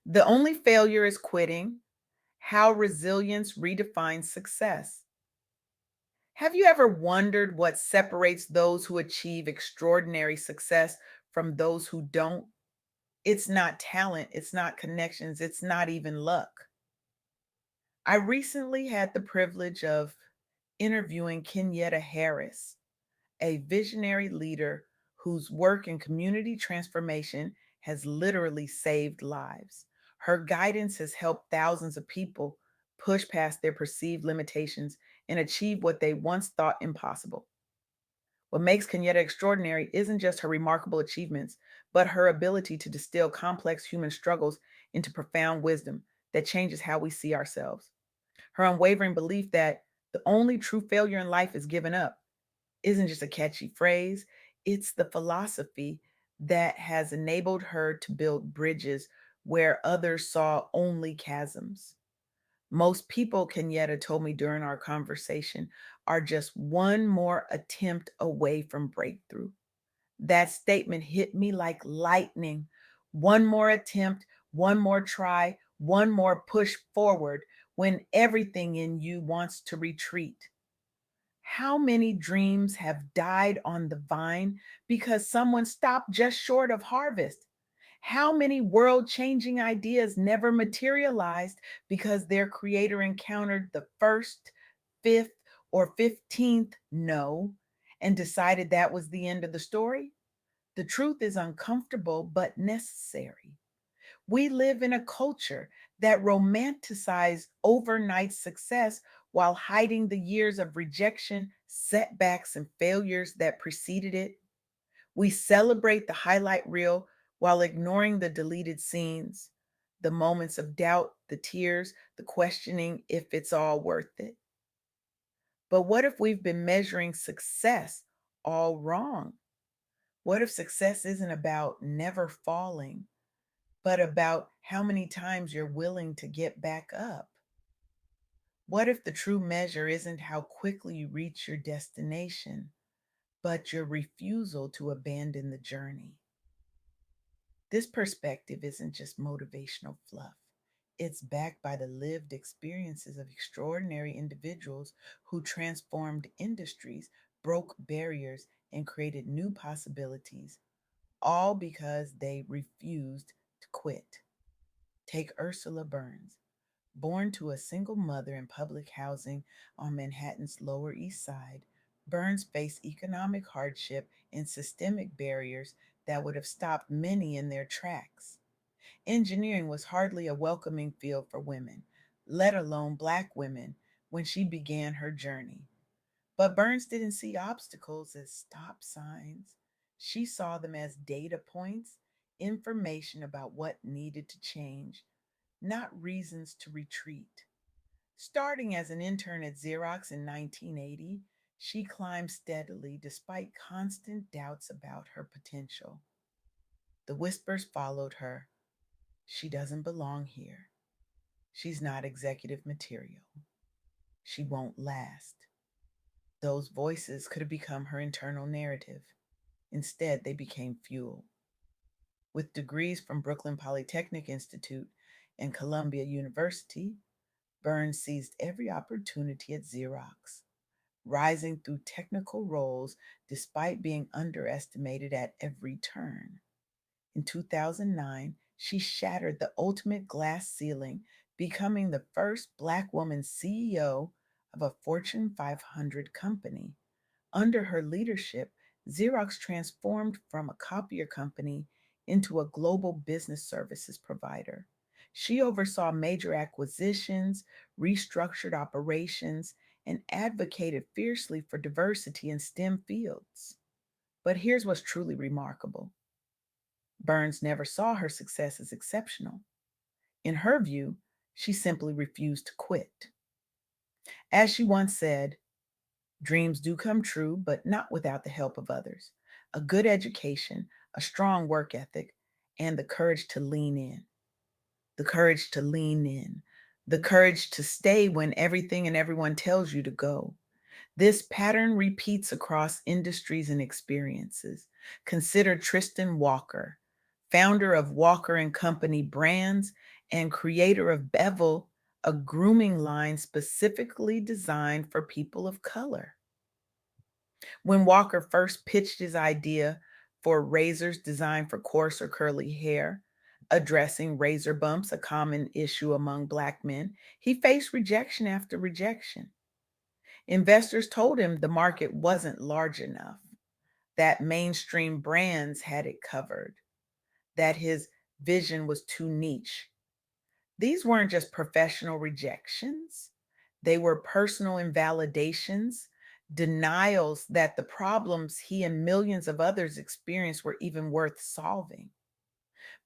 The only failure is quitting. How resilience redefines success. Have you ever wondered what separates those who achieve extraordinary success from those who don't? It's not talent, it's not connections, it's not even luck. I recently had the privilege of interviewing Kenyetta Harris, a visionary leader whose work in community transformation has literally saved lives. Her guidance has helped thousands of people push past their perceived limitations and achieve what they once thought impossible. What makes Kenyetta extraordinary isn't just her remarkable achievements, but her ability to distill complex human struggles into profound wisdom that changes how we see ourselves. Her unwavering belief that the only true failure in life is giving up isn't just a catchy phrase, it's the philosophy that has enabled her to build bridges where others saw only chasms. Most people, Kenyetta told me during our conversation, are just one more attempt away from breakthrough. That statement hit me like lightning. One more attempt, one more try, one more push forward when everything in you wants to retreat. How many dreams have died on the vine because someone stopped just short of harvest? How many world changing ideas never materialized because their creator encountered the first, fifth, or 15th no and decided that was the end of the story? The truth is uncomfortable but necessary. We live in a culture that romanticizes overnight success while hiding the years of rejection, setbacks, and failures that preceded it. We celebrate the highlight reel while ignoring the deleted scenes, the moments of doubt, the tears, the questioning if it's all worth it. But what if we've been measuring success all wrong? What if success isn't about never falling, but about how many times you're willing to get back up? What if the true measure isn't how quickly you reach your destination, but your refusal to abandon the journey? This perspective isn't just motivational fluff. It's backed by the lived experiences of extraordinary individuals who transformed industries, broke barriers, and created new possibilities, all because they refused to quit. Take Ursula Burns. Born to a single mother in public housing on Manhattan's Lower East Side, Burns faced economic hardship and systemic barriers that would have stopped many in their tracks. Engineering was hardly a welcoming field for women, let alone Black women, when she began her journey. But Burns didn't see obstacles as stop signs. She saw them as data points, information about what needed to change, not reasons to retreat. Starting as an intern at Xerox in 1980, she climbed steadily despite constant doubts about her potential. The whispers followed her. She doesn't belong here. She's not executive material. She won't last. Those voices could have become her internal narrative. Instead, they became fuel. With degrees from Brooklyn Polytechnic Institute and Columbia University, Burns seized every opportunity at Xerox, rising through technical roles despite being underestimated at every turn. In 2009, she shattered the ultimate glass ceiling, becoming the first Black woman CEO of a Fortune 500 company. Under her leadership, Xerox transformed from a copier company into a global business services provider. She oversaw major acquisitions, restructured operations, and advocated fiercely for diversity in STEM fields. But here's what's truly remarkable: Burns never saw her success as exceptional. In her view, she simply refused to quit. As she once said, dreams do come true, but not without the help of others. A good education, a strong work ethic, and the courage to lean in. The courage to lean in. The courage to stay when everything and everyone tells you to go. This pattern repeats across industries and experiences. Consider Tristan Walker, founder of Walker and Company Brands and creator of Bevel, a grooming line specifically designed for people of color. When Walker first pitched his idea for razors designed for coarse or curly hair, addressing razor bumps, a common issue among Black men, he faced rejection after rejection. Investors told him the market wasn't large enough, that mainstream brands had it covered, that his vision was too niche. These weren't just professional rejections, they were personal invalidations, denials that the problems he and millions of others experienced were even worth solving.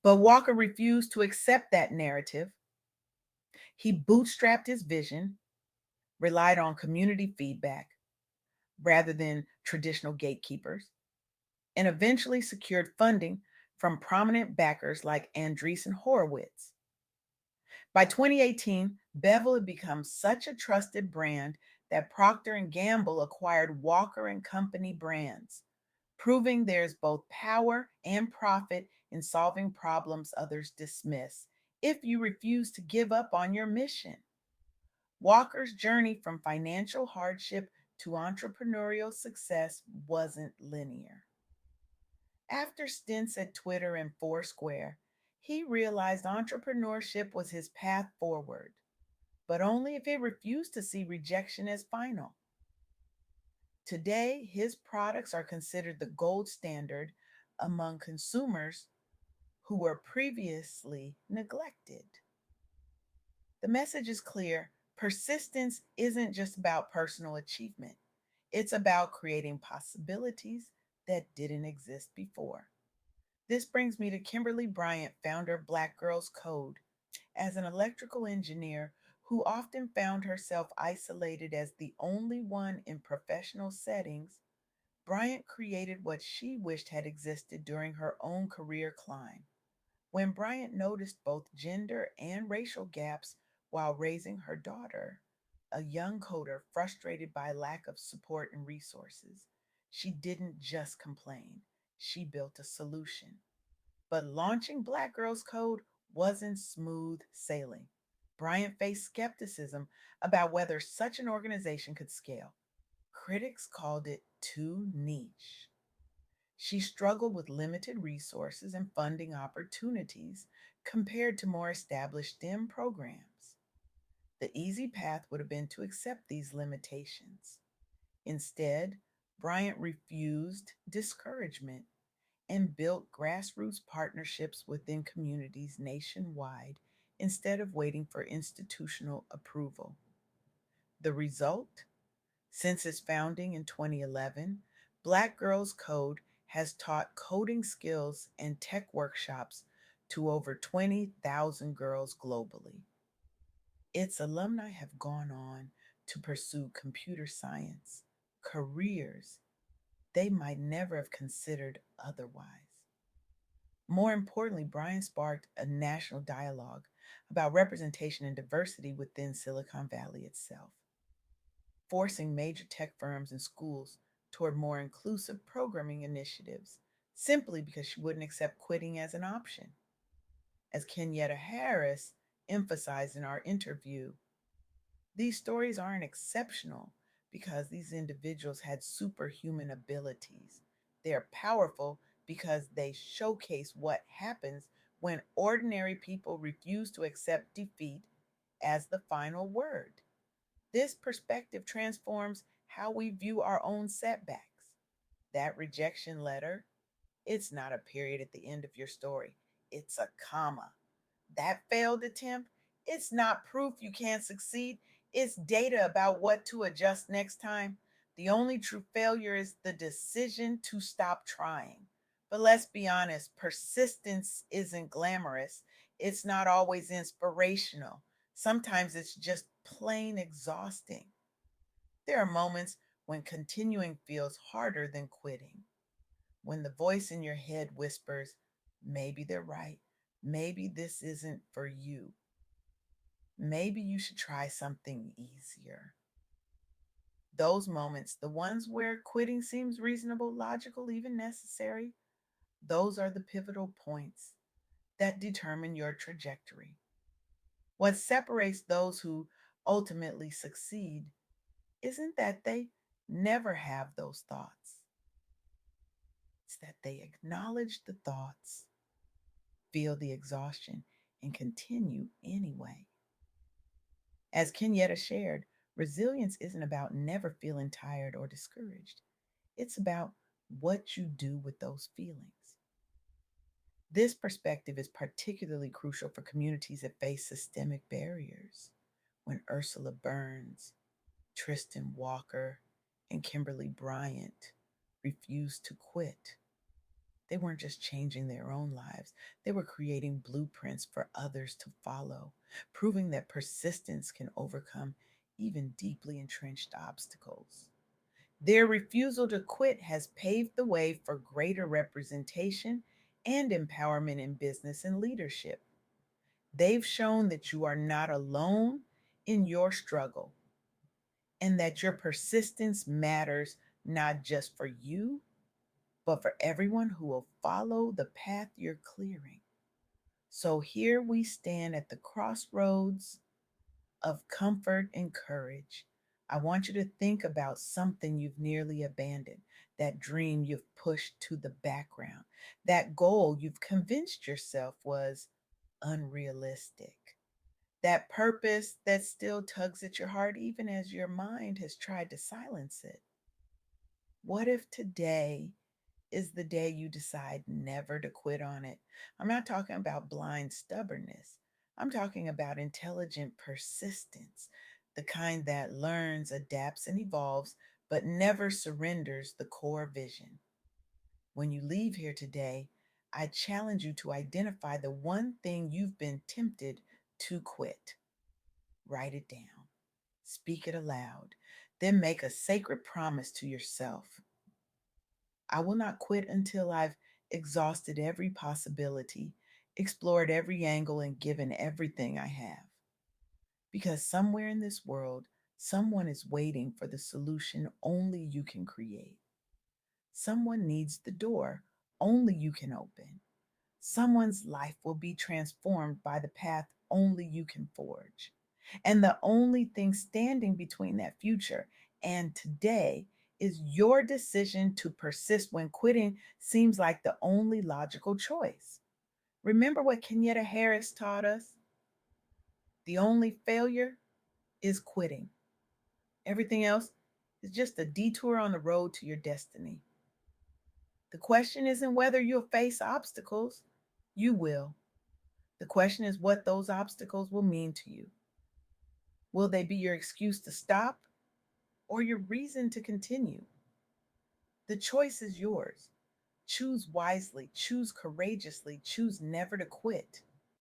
But Walker refused to accept that narrative. He bootstrapped his vision, relied on community feedback rather than traditional gatekeepers, and eventually secured funding from prominent backers like Andreessen Horowitz. By 2018, Bevel had become such a trusted brand that Procter and Gamble acquired Walker and Company brands, proving there's both power and profit in solving problems others dismiss if you refuse to give up on your mission. Walker's journey from financial hardship to entrepreneurial success wasn't linear. After stints at Twitter and Foursquare, he realized entrepreneurship was his path forward, but only if he refused to see rejection as final. Today, his products are considered the gold standard among consumers who were previously neglected. The message is clear: persistence isn't just about personal achievement, it's about creating possibilities that didn't exist before. This brings me to Kimberly Bryant, founder of Black Girls Code. As an electrical engineer who often found herself isolated as the only one in professional settings, Bryant created what she wished had existed during her own career climb. When Bryant noticed both gender and racial gaps while raising her daughter, a young coder frustrated by lack of support and resources, she didn't just complain, she built a solution. But launching Black Girls Code wasn't smooth sailing. Bryant faced skepticism about whether such an organization could scale. Critics called it too niche. She struggled with limited resources and funding opportunities compared to more established STEM programs. The easy path would have been to accept these limitations. Instead, Bryant refused discouragement and built grassroots partnerships within communities nationwide instead of waiting for institutional approval. The result? Since its founding in 2011, Black Girls Code has taught coding skills and tech workshops to over 20,000 girls globally. Its alumni have gone on to pursue computer science, careers they might never have considered otherwise. More importantly, Brian sparked a national dialogue about representation and diversity within Silicon Valley itself, forcing major tech firms and schools toward more inclusive programming initiatives simply because she wouldn't accept quitting as an option. As Kenyetta Harris emphasized in our interview, these stories aren't exceptional because these individuals had superhuman abilities. They're powerful because they showcase what happens when ordinary people refuse to accept defeat as the final word. This perspective transforms how we view our own setbacks. That rejection letter, it's not a period at the end of your story, it's a comma. That failed attempt, it's not proof you can't succeed, it's data about what to adjust next time. The only true failure is the decision to stop trying. But let's be honest, persistence isn't glamorous, it's not always inspirational. Sometimes it's just plain exhausting. There are moments when continuing feels harder than quitting, when the voice in your head whispers, maybe they're right, maybe this isn't for you. Maybe you should try something easier. Those moments, the ones where quitting seems reasonable, logical, even necessary, Those are the pivotal points that determine your trajectory. What separates those who ultimately succeed isn't that they never have those thoughts, it's that they acknowledge the thoughts, feel the exhaustion, and continue anyway. As Kenyetta shared, resilience isn't about never feeling tired or discouraged. It's about what you do with those feelings. This perspective is particularly crucial for communities that face systemic barriers. When Ursula Burns, Tristan Walker, and Kimberly Bryant refused to quit, they weren't just changing their own lives, they were creating blueprints for others to follow, proving that persistence can overcome even deeply entrenched obstacles. Their refusal to quit has paved the way for greater representation and empowerment in business and leadership. They've shown that you are not alone in your struggle and that your persistence matters not just for you, but for everyone who will follow the path you're clearing. So here we stand at the crossroads of comfort and courage. I want you to think about something you've nearly abandoned, that dream you've pushed to the background, that goal you've convinced yourself was unrealistic, that purpose that still tugs at your heart even as your mind has tried to silence it. What if today is the day you decide never to quit on it? I'm not talking about blind stubbornness. I'm talking about intelligent persistence, the kind that learns, adapts, and evolves, but never surrenders the core vision. When you leave here today, I challenge you to identify the one thing you've been tempted to quit. Write it down, speak it aloud, then make a sacred promise to yourself. I will not quit until I've exhausted every possibility, explored every angle, and given everything I have. Because somewhere in this world, someone is waiting for the solution only you can create. Someone needs the door only you can open. Someone's life will be transformed by the path only you can forge. And the only thing standing between that future and today is your decision to persist when quitting seems like the only logical choice. Remember what Kenyetta Harris taught us? The only failure is quitting. Everything else is just a detour on the road to your destiny. The question isn't whether you'll face obstacles, you will. The question is what those obstacles will mean to you. Will they be your excuse to stop or your reason to continue? The choice is yours. Choose wisely, choose courageously, choose never to quit.